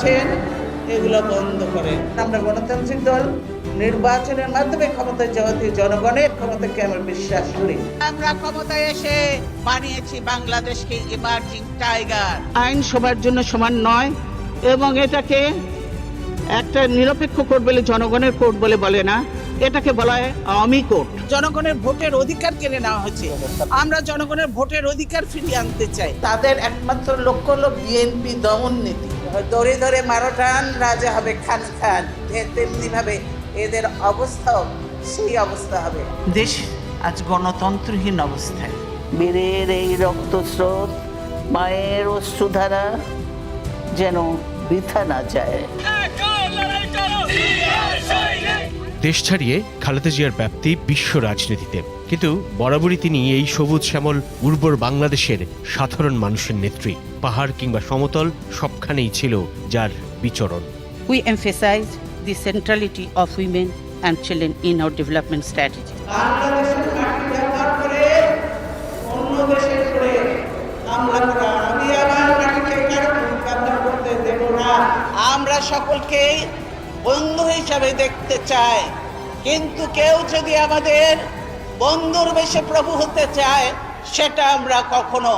চাচ্ছেন এগুলো বন্ধ করেন। আমরা গণতান্ত্রিক দল, নির্বাচনের মাধ্যমে ক্ষমতায় যাওয়াতে জনগণের ক্ষমতাকে আমরা বিশ্বাস করি। আমরা ক্ষমতায় এসে বানিয়েছি বাংলাদেশকে ইমার্জিং টাইগার। আইন সবার জন্য সমান নয় এবং এটাকে একটা নিরপেক্ষ কোর্ট বলে জনগণের কোর্ট বলে বলে না, এটাকে বলা হয় আওয়ামী কোর্ট। জনগণের ভোটের অধিকার কেড়ে নেওয়া হয়েছে, আমরা জনগণের ভোটের অধিকার ফিরিয়ে আনতে চাই। তাদের একমাত্র লক্ষ্য হলো বিএনপি দমন নীতি। ধরে ধরে মারোটান রাজা হবে খান খান, তেমনি ভাবে এদের অবস্থাও সেই অবস্থা হবে। দেশ আজ গণতন্ত্রহীন অবস্থায়। বীরের এই রক্তস্রোত, মায়ের অশ্রুধারা যেন বৃথা না যায়। দেশ ছাড়িয়ে খালেদা জিয়ার ব্যাপ্তি বিশ্ব রাজনীতিতে, কিন্তু বরাবরই তিনি এই সবুজ শ্যামল উর্বর বাংলাদেশের সাধারণ মানুষের নেত্রী। পাহাড় কিংবা সমতল সবখানেই ছিল যার বিচরণ। We emphasize the centrality of women and children in our development strategy. বাংলাদেশের মাটি ব্যবহার করে অন্য দেশের করে হামলা করা, আমি আমার মাটিকে কারো ব্যবহার করতে দেব না। আমরা সকলকেই বন্ধু হিসাবে দেখতে চাই, কিন্তু কেউ যদি আমাদের বন্ধুর বেশে প্রভু হতে চায় সেটা আমরা কখনো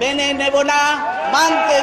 মেনে নেব না, মানতে